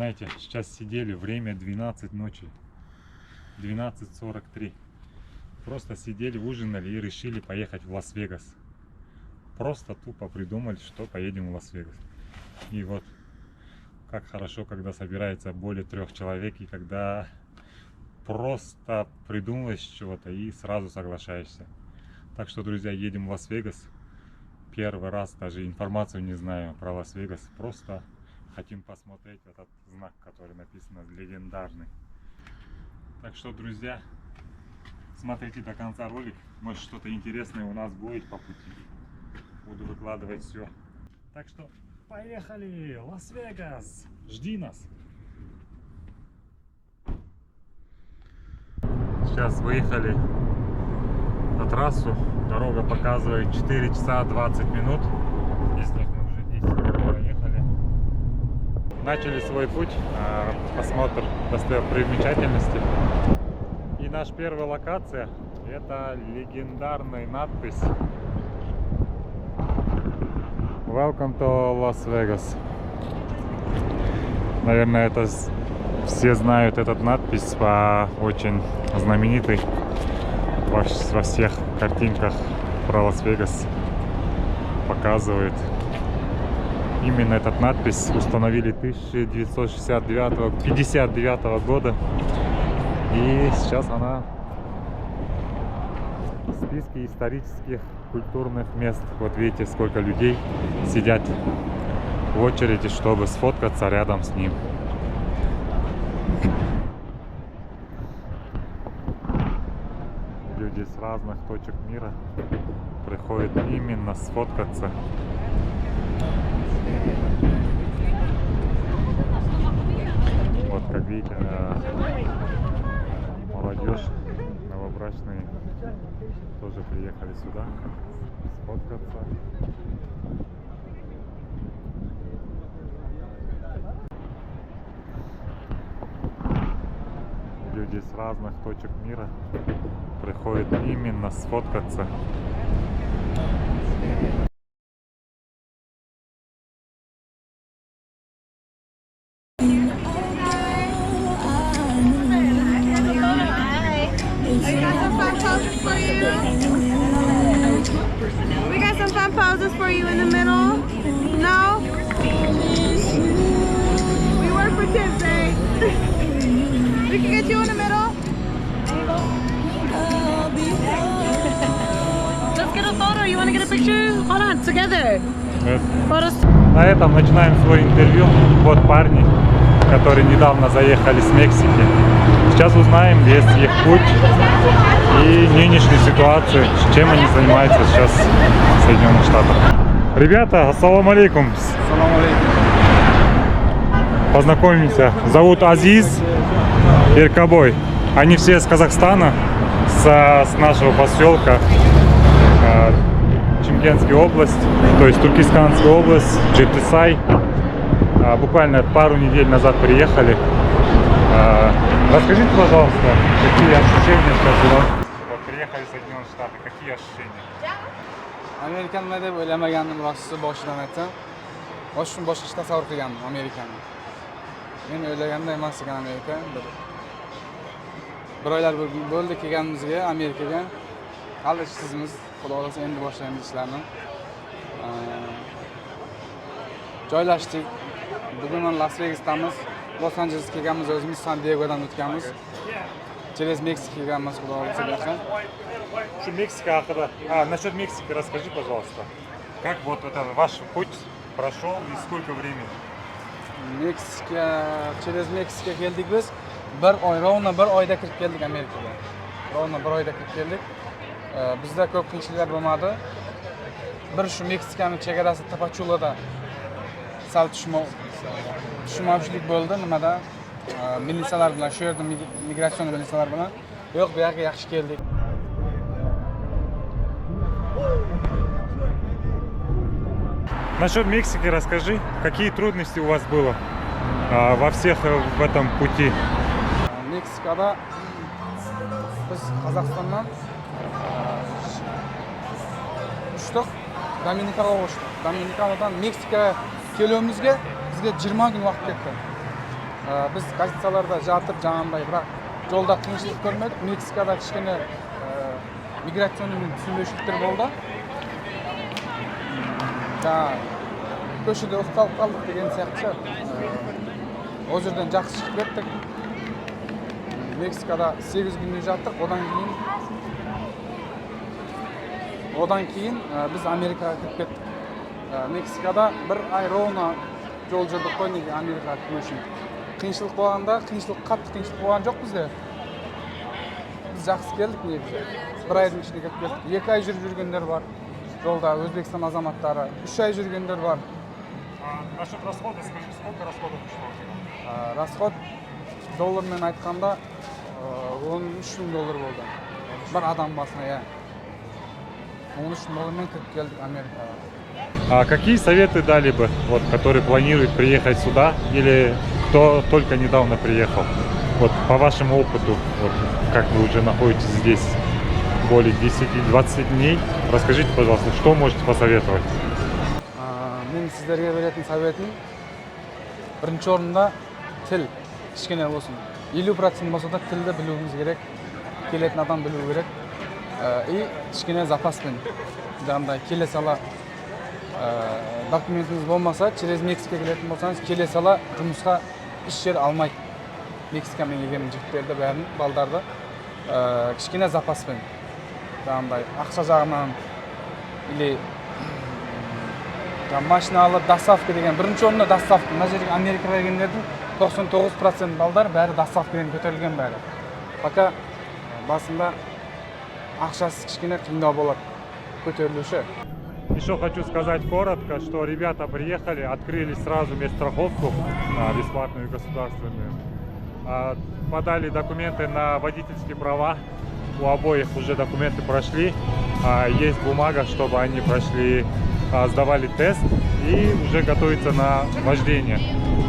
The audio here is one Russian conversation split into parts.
Знаете, сейчас сидели, время 12 ночи, 12:43. Просто сидели, ужинали и решили поехать в Лас-Вегас. Просто тупо придумали, что поедем в Лас-Вегас. И вот как хорошо, когда собирается более 3 человек, и когда просто придумаешь чего-то и сразу соглашаешься. Так что, друзья, едем в Лас-Вегас. Первый раз, даже информацию не знаю про Лас-Вегас. Просто хотим посмотреть этот знак, который написано легендарный. Так что, друзья, смотрите до конца ролик. Может, что-то интересное у нас будет по пути. Буду выкладывать все. Так что поехали! Лас-Вегас! Жди нас! Сейчас выехали на трассу. Дорога показывает 4 часа 20 минут. Если мы уже 10 минут проехали. Начали свой путь. Посмотр достопримечательности. И наша первая локация — это легендарная надпись Welcome to Las Vegas. Наверное, это все знают этот надпись, очень знаменитый во всех картинках про Лас-Вегас показывает. Именно этот надпись установили 1959 года, и сейчас она в списке исторических культурных мест. Вот видите, сколько людей сидят в очереди, чтобы сфоткаться рядом с ним. Люди с разных точек мира приходят именно сфоткаться. Вот, как видите, молодежь, новобрачные тоже приехали сюда сфоткаться. Люди с разных точек мира приходят именно сфоткаться. We got some fun poses for you in the middle. No? We work for tips, eh? We can get you in the middle. Let's get a photo. You want to get a picture? Hold on, together. Photos. На этом начинаем свое интервью. Вот парни, которые недавно заехали с Мексики. Сейчас узнаем весь их путь и нынешнюю ситуацию, чем они занимаются сейчас в Соединенных Штатах. Ребята, ассаламу алейкум. Ассаламу алейкум. Познакомимся. Зовут Азиз, Иркабой. Они все из Казахстана, с нашего поселка Чимкентская область, то есть Туркестанская область, Жетысай. Буквально пару недель назад приехали. Расскажите, пожалуйста, какие ощущения сейчас у вас? Вот приехали в Соединенные Штаты, какие ощущения? Amerikani deb o'ylamagandim, rostisi boshidan aytsam. Boshim boshqacha tasavvur qilgandim Amerikani. Men o'ylaganda emas ekan Amerika. Bir oylar bo'ldi kelganimizga Amerikaga. Hali ishsizmiz. Xudo xolasa endi boshlaymiz ishlarni. Joylashdik. Bugun Las Vegasdamiz. Los Anjelesga kelganmiz, o'zimiz San Diegodan o'tganmiz. Через Meksika kelganmiz, Xudo xolasa bu yoqqa. Что Мексика, насчет Мексики расскажи, пожалуйста. Как вот это ваш путь прошел и сколько времени? Через Meksika keldik biz. Rovna bir oyda kirib keldik Amerikaga. Rovna bir oyda kirib keldik. Bizda ko'p qiyinchiliklar bo'lmadi. Bir shu Meksikani chegarasi Tapachulada sal tushunmovchilik bo'ldi nimada militsiyalar bilan, shu yerda migratsion militsiyalar bilan. Yo'q, bu yerga yaxshi keldik. Насчет Мексики расскажи, какие трудности у вас было во всех в этом пути? Meksikada biz Qozog'istondan uchdik, Dominikaga o'tdik. Dominikadan Meksikaga kelishimizga bizga 20 kun vaqt ketdi. Biz gazetalarda жатып жаңағындай, бірақ жолда қиыншылық көрмедік. Мексикада кішкене миграционный түсінбеушіліктер болды. Көшеде ұсталып қалдық деген сияқты. Ол жерден жақсы шығып кеттік. Мексикада 8 күнде жаттық. Одан кейін біз Америкаға кіріп кеттік. Мексикада 1 ай ровно жол жүрдік қой, неге Америкаға кіру үшін. Қиыншылық болғанда, қатты қиыншылық болған жоқ бізде. Біз жақсы келдік негізі. 1 айдың ішінде кіріп кеттік. 2 ай жүргендер бар. Жолда Өзбекстан азаматтары, 3 ай жүргендер бар. Насчет расхода, скажи, сколько расходов ушло? Расход доллармен айтқанда $13,000 болды. Бір адам басына, $13,000 кіріп келдік Америкаға. А какие советы дали бы, вот, который планирует приехать сюда или кто только недавно приехал? Вот по вашему опыту, вот, как вы уже находитесь здесь более 10-20 дней, расскажите, пожалуйста, что можете посоветовать? Мен сіздерге беретін советім, бірінші орында тіл, кішкене болсын. 50% болса да тілді білуіміз керек, келетін адам білу керек. И кішкене запаспен, жаңағындай келе сала документіңіз болмаса, через Мексика келетін болсаңыз, келе сала жұмысқа іс жер алмайды. Мексикамен келген жігіттерді бәрін, балдарды кішкене запаспен, жаңағындай ақша жағынан или машина алып доставка деген бірінші орында доставка. Мына жерге Америкаға келгендердің 99% балдар бәрі доставкадан көтерілген бәрі. Пока басында ақшасы кішкене қиындау болады көтерілуші. Еще хочу сказать коротко, что ребята приехали, открыли сразу медстраховку бесплатную и государственную, подали документы на водительские права, у обоих уже документы прошли, есть бумага, чтобы они прошли, сдавали тест и уже готовятся на вождение.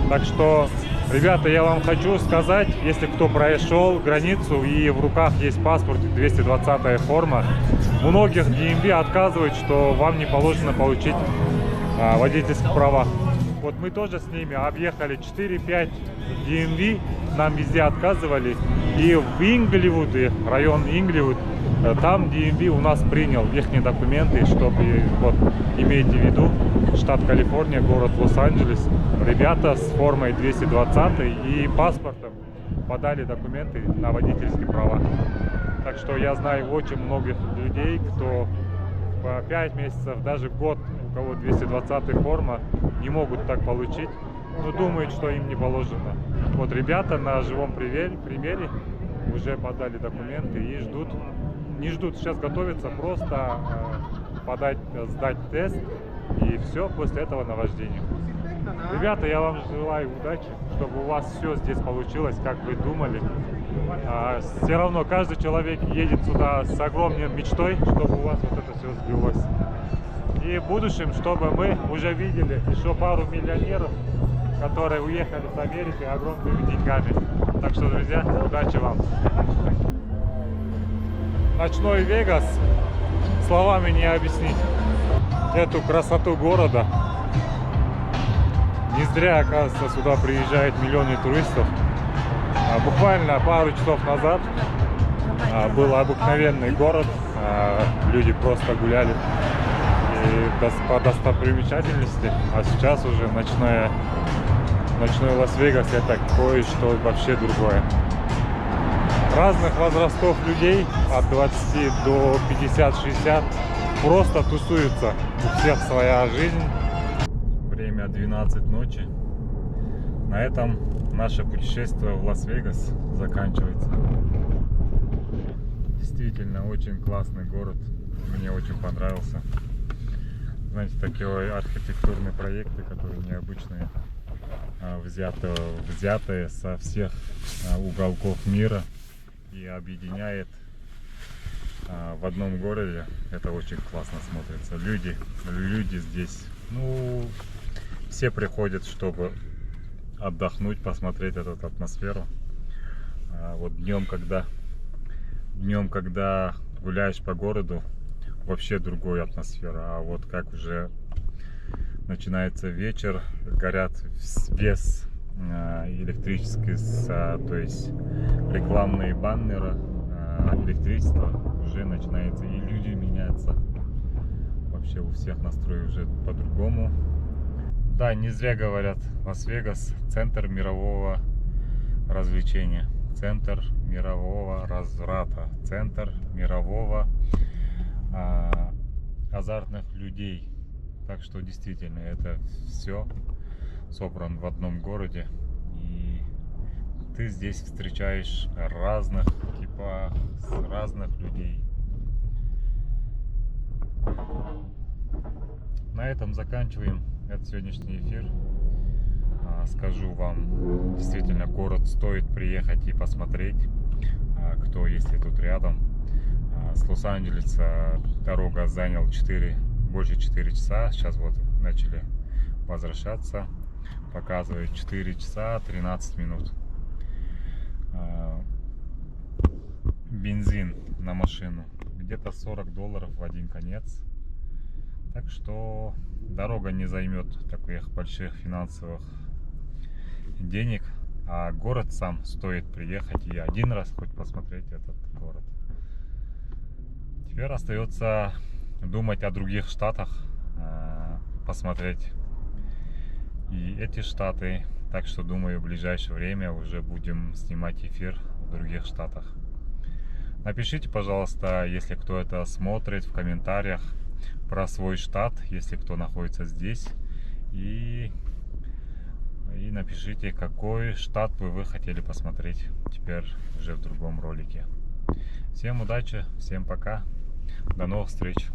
Так что, ребята, я вам хочу сказать, если кто прошел границу и в руках есть паспорт 220-я форма, многих DMV отказывают, что вам не положено получить водительские права. Вот мы тоже с ними объехали 4-5 DMV, нам везде отказывали. И в Инглвуде, район Инглвуд, там DMV у нас принял их документы, чтобы, вот, имейте в виду, штат Калифорния, город Лос-Анджелес, ребята с формой 220 и паспортом подали документы на водительские права. Так что я знаю очень многих людей, кто по 5 месяцев, даже год, у кого 220 форма, не могут так получить, но думают, что им не положено. Вот ребята на живом примере уже подали документы и ждут, не ждут, сейчас готовятся просто сдать тест и все, после этого на вождение. Ребята, я вам желаю удачи, чтобы у вас все здесь получилось, как вы думали. Все равно каждый человек едет сюда с огромной мечтой, чтобы у вас вот это все сбылось. И в будущем, чтобы мы уже видели еще пару миллионеров, которые уехали с Америки огромными деньгами. Так что, друзья, удачи вам! Ночной Вегас словами не объяснить. Эту красоту города. Не зря, оказывается, сюда приезжают миллионы туристов. Буквально пару часов назад был обыкновенный город. Люди просто гуляли по достопримечательности. А сейчас уже ночной Лас-Вегас — это кое-что вообще другое. Разных возрастов людей, от 20 до 50-60, просто тусуются. У всех своя жизнь. Время 12 ночи. На этом наше путешествие в Лас-Вегас заканчивается. Действительно очень классный город. Мне очень понравился. Знаете, такие архитектурные проекты, которые необычные, взятые со всех уголков мира и объединяет в одном городе. Это очень классно смотрится. Люди здесь, ну, все приходят, чтобы отдохнуть, посмотреть эту атмосферу. Вот днем, когда гуляешь по городу, вообще другая атмосфера. А вот как уже начинается вечер, горят весь электрические, то есть рекламные баннеры, электричество уже начинается, и люди меняются. Вообще у всех настрой уже по-другому. Да, не зря говорят, Лас-Вегас — центр мирового развлечения, центр мирового разврата, центр мирового азартных людей. Так что действительно это все собран в одном городе, и ты здесь встречаешь разных типов, разных людей. На этом заканчиваем этот сегодняшний эфир. Скажу вам, действительно, город стоит приехать и посмотреть, кто если тут рядом. С Лос-Анджелеса дорога заняла больше 4 часа. Сейчас вот начали возвращаться. Показывает 4 часа 13 минут. Бензин на машину где-то $40 в один конец. Так что дорога не займет таких больших финансовых денег, а город сам стоит приехать и один раз хоть посмотреть этот город. Теперь остается думать о других штатах, посмотреть и эти штаты. Так что думаю, в ближайшее время уже будем снимать эфир в других штатах. Напишите, пожалуйста, если кто это смотрит, в комментариях про свой штат, если кто находится здесь, и напишите, какой штат вы хотели посмотреть теперь уже в другом ролике. Всем удачи, всем пока, до новых встреч.